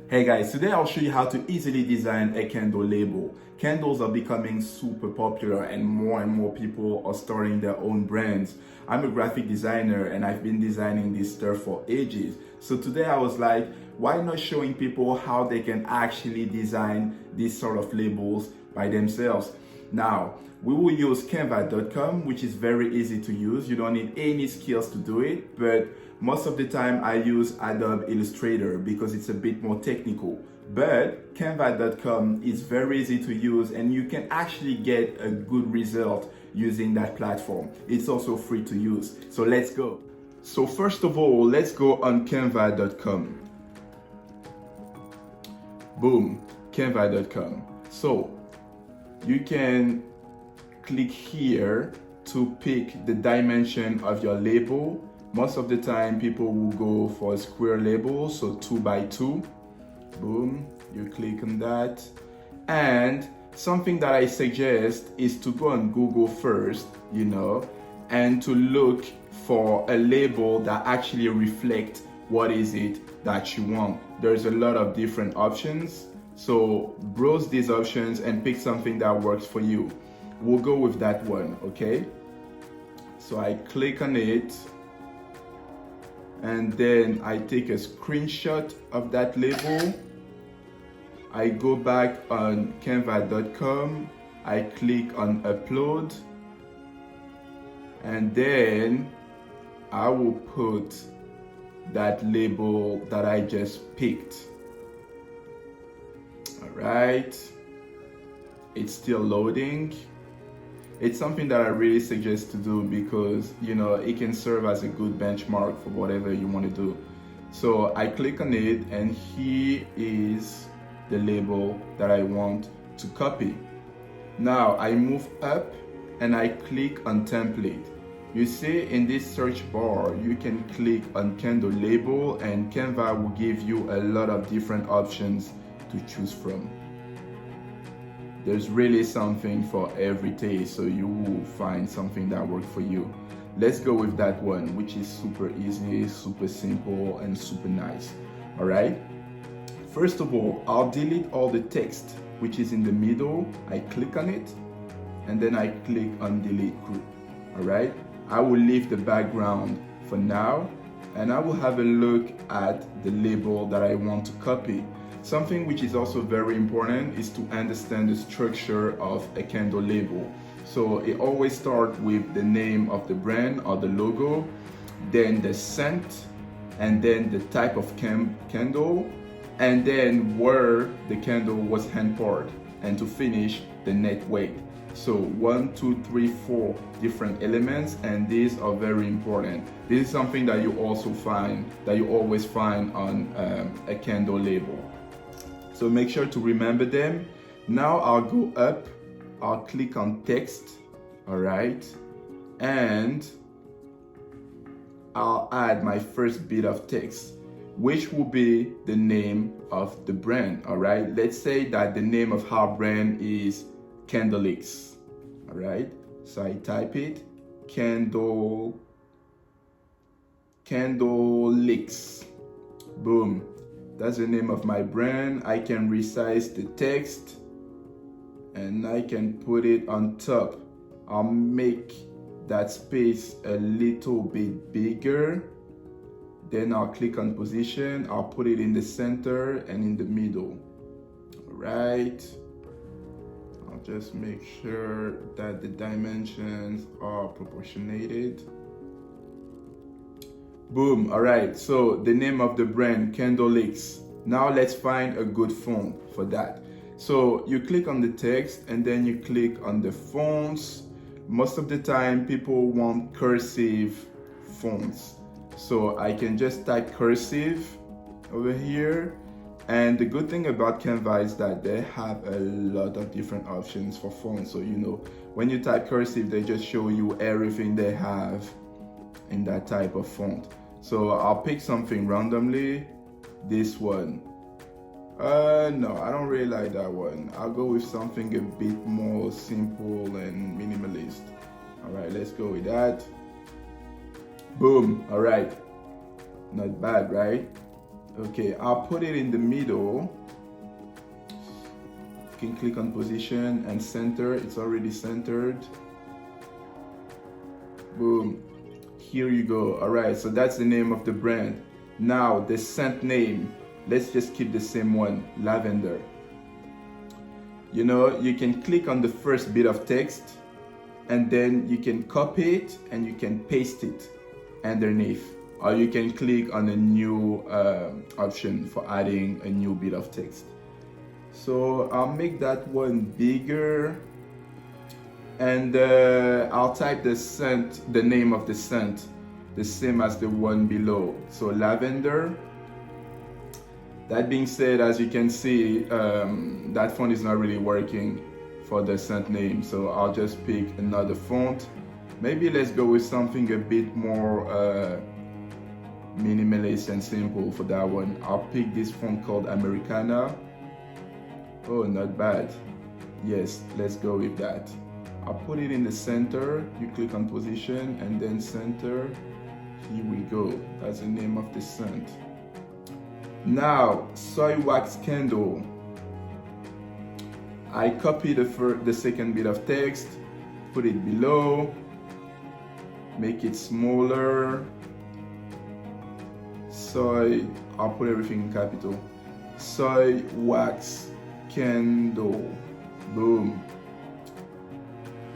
Hey guys, today I'll show you how to easily design a candle label. Candles are becoming super popular and more people are starting their own brands. I'm a graphic designer and I've been designing this stuff for ages. So today I was like, why not showing people how they can actually design these sort of labels by themselves? Now, we will use canva.com, which is very easy to use. You don't need any skills to do it, but most of the time I use Adobe Illustrator because it's a bit more technical. But canva.com is very easy to use and you can actually get a good result using that platform. It's also free to use. So let's go. So first of all, let's go on canva.com. Boom, canva.com. So you can click here to pick the dimension of your label. Most of the time people will go for a square label, so 2 by 2. Boom, you click on that. And something that I suggest is to go on Google first, and to look for a label that actually reflects what is it that you want. There's a lot of different options, so browse these options and pick something that works for you. We'll go with that one, okay? So I click on it and then I take a screenshot of that label. I go back on canva.com, I click on upload, and then I will put that label that I just picked. All right, it's still loading. It's something that I really suggest to do because it can serve as a good benchmark for whatever you want to do. So I click on it and here is the label that I want to copy. Now I move up and I click on template. You see in this search bar you can click on candle label and Canva will give you a lot of different options to choose from. There's really something for every taste, so you will find something that works for you. Let's go with that one, which is super easy, super simple, and super nice. All right. First of all, I'll delete all the text which is in the middle. I click on it, and then I click on delete group. All right. I will leave the background for now, and I will have a look at the label that I want to copy. Something which is also very important is to understand the structure of a candle label. So it always starts with the name of the brand or the logo, then the scent, and then the type of candle, and then where the candle was hand poured, and to finish the net weight. So 1, 2, 3, 4 different elements, and these are very important. This is something that you also find, that you always find on a candle label. So make sure to remember them. Now I'll go up, I'll click on text, all right? And I'll add my first bit of text, which will be the name of the brand, all right? Let's say that the name of our brand is Candlex, all right? So I type it, Candlex, boom. That's the name of my brand. I can resize the text and I can put it on top. I'll make that space a little bit bigger. Then I'll click on position. I'll put it in the center and in the middle. All right. I'll just make sure that the dimensions are proportionated. Boom. All right, so the name of the brand, Candlex. Now let's find a good font for that. So you click on the text and then you click on the fonts. Most of the time people want cursive fonts, so I can just type cursive over here. And the good thing about Canva is that they have a lot of different options for fonts. So when you type cursive, they just show you everything they have in that type of font. So I'll pick something randomly. This one. No, I don't really like that one. I'll go with something a bit more simple and minimalist. All right, let's go with that. Boom. All right. Not bad, right? Okay, I'll put it in the middle. You can click on position and center. It's already centered. Boom. Here you go. All right, so that's the name of the brand. Now the scent name, let's just keep the same one, lavender. You know, you can click on the first bit of text and then you can copy it and you can paste it underneath, or you can click on a new option for adding a new bit of text. So I'll make that one bigger, and I'll type the name of the scent, the same as the one below. So lavender. That being said, as you can see, that font is not really working for the scent name. So I'll just pick another font. Maybe let's go with something a bit more minimalist and simple for that one. I'll pick this font called Americana. Oh, not bad. Yes, let's go with that. I'll put it in the center. You click on position and then center. Here we go. That's the name of the scent. Now, soy wax candle. I copy the second bit of text, put it below, make it smaller. Soy, I'll put everything in capital. Soy wax candle. Boom.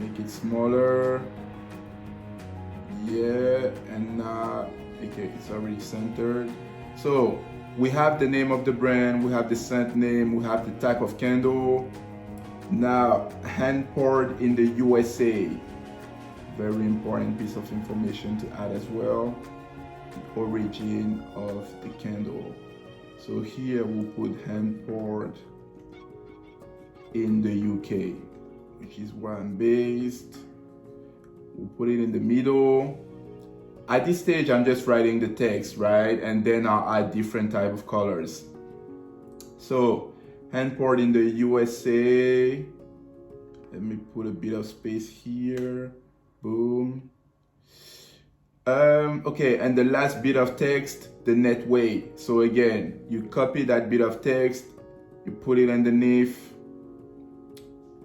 Make it smaller. Yeah, and now, okay, it's already centered. So we have the name of the brand, we have the scent name, we have the type of candle. Now, hand poured in the USA. Very important piece of information to add as well. The origin of the candle. So here we'll put hand poured in the UK, which is where I'm based. We'll put it in the middle. At this stage, I'm just writing the text, right? And then I'll add different type of colors. So, hand poured in the USA. Let me put a bit of space here. Boom. Okay, and the last bit of text, the net weight. So again, you copy that bit of text, you put it underneath,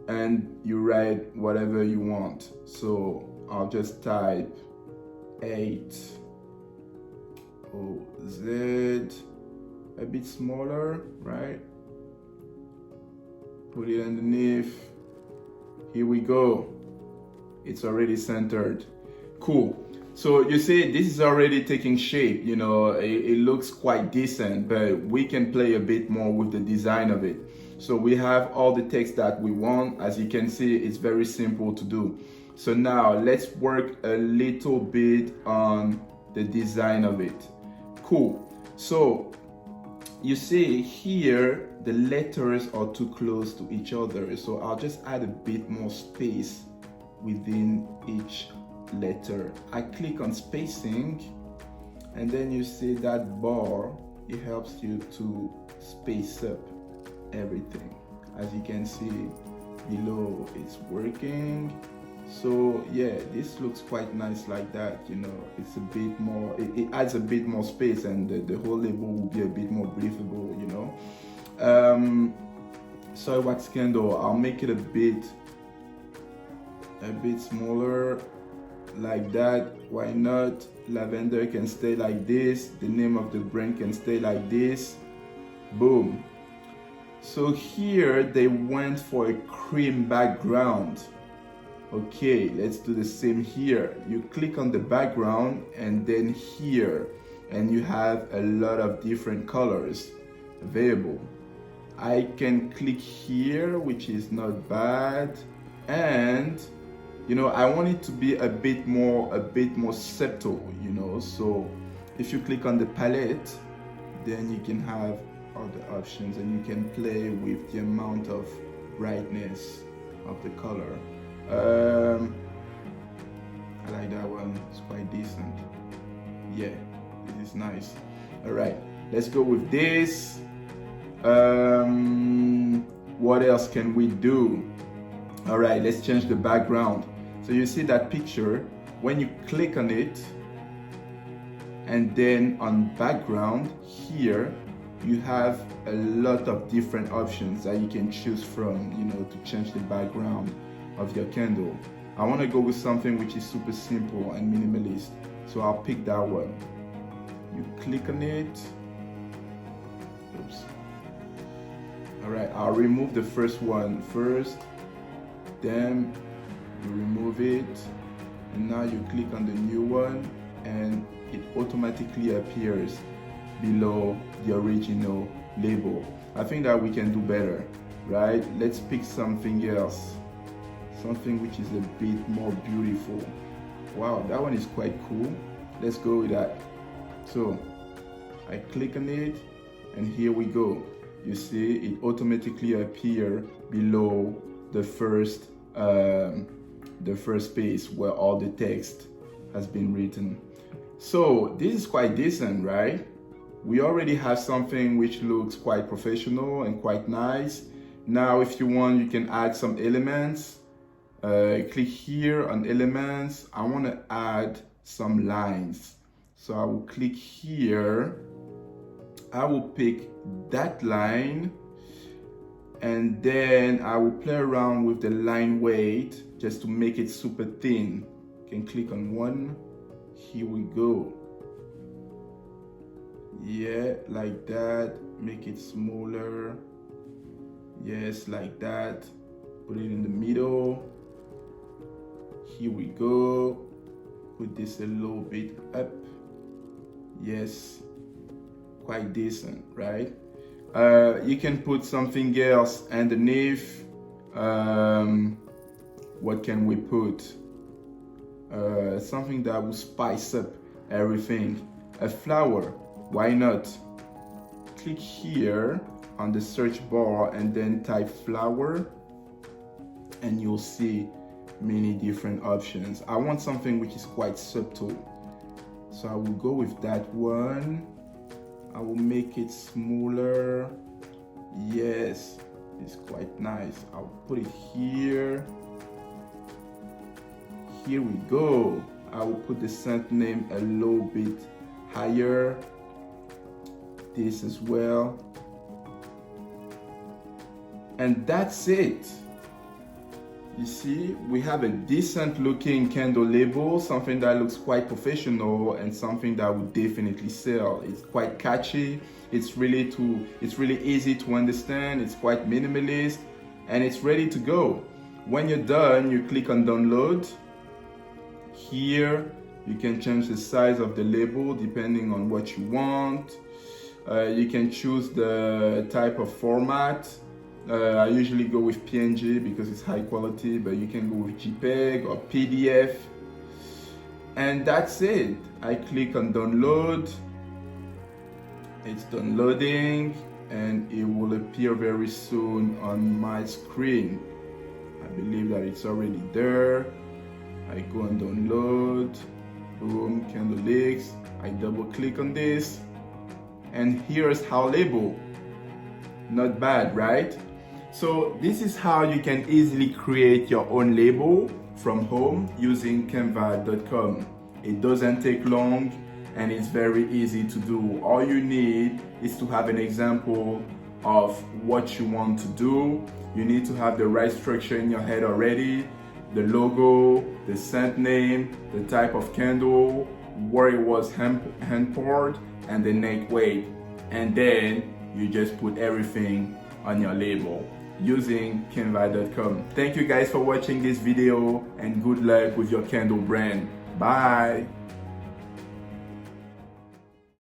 and you write whatever you want. So I'll just type 8OZ, a bit smaller, right? Put it underneath. Here we go. It's already centered. Cool. So you see, this is already taking shape. You know, it looks quite decent, but we can play a bit more with the design of it. So we have all the text that we want. As you can see, it's very simple to do. So now let's work a little bit on the design of it. Cool. So you see here, the letters are too close to each other. So I'll just add a bit more space within each letter. I click on spacing, and then you see that bar, it helps you to space up everything. As you can see below, it's working. So yeah, this looks quite nice like that. You know, it's a bit more, it adds a bit more space, and the whole label will be a bit more breathable, you know. Soy wax candle, I'll make it a bit smaller like that. Why not? Lavender can stay like this, the name of the brand can stay like this. Boom. So here they went for a cream background. Okay, let's do the same here. You click on the background, and then here, and you have a lot of different colors available. I can click here, which is not bad, and you know, I want it to be a bit more subtle, you know. So if you click on the palette, then you can have other options, and you can play with the amount of brightness of the color. I like that one, it's quite decent. Yeah, this is nice. All right, let's go with this. What else can we do? All right, let's change the background. So you see that picture, when you click on it, and then on background here, you have a lot of different options that you can choose from, to change the background of your candle. I want to go with something which is super simple and minimalist, so I'll pick that one. You click on it. Oops. All right, I'll remove the first one first, then you remove it, and now you click on the new one, and it automatically appears below the original label. I think that we can do better, right? Let's pick something else, something which is a bit more beautiful. Wow, that one is quite cool. Let's go with that. So I click on it, and here we go. You see it automatically appear below the first space where all the text has been written. So this is quite decent, right? We already have something which looks quite professional and quite nice. Now if you want, you can add some elements. Click here on elements. I want to add some lines, so I will click here. I will pick that line, and then I will play around with the line weight just to make it super thin. You can click on one. Here we go. Yeah, like that. Make it smaller. Yes, like that. Put it in the middle. Here we go. Put this a little bit up. Yes, quite decent, right? You can put something else underneath. What can we put? Something that will spice up everything. A flower, why not? Click here on the search bar and then type flower, and you'll see many different options. I want something which is quite subtle, so I will go with that one. I will make it smaller. Yes, it's quite nice. I'll put it here. Here we go. I will put the scent name a little bit higher. This as well. And that's it. You see, we have a decent looking candle label, something that looks quite professional and something that would definitely sell. It's quite catchy. It's really easy to understand. It's quite minimalist, and it's ready to go. When you're done, you click on download. Here, you can change the size of the label depending on what you want. You can choose the type of format. I usually go with PNG because it's high quality, but you can go with JPEG or PDF. And that's it. I click on download. It's downloading, and it will appear very soon on my screen. I believe that it's already there. I go and download. Boom, candle leaks. I double click on this, and here's our label. Not bad, right? So this is how you can easily create your own label from home using Canva.com. It doesn't take long, and it's very easy to do. All you need is to have an example of what you want to do. You need to have the right structure in your head already, the logo, the scent name, the type of candle, where it was hand poured, and the neck weight. And then you just put everything on your label using Canva.com. Thank you guys for watching this video, and good luck with your candle brand. Bye.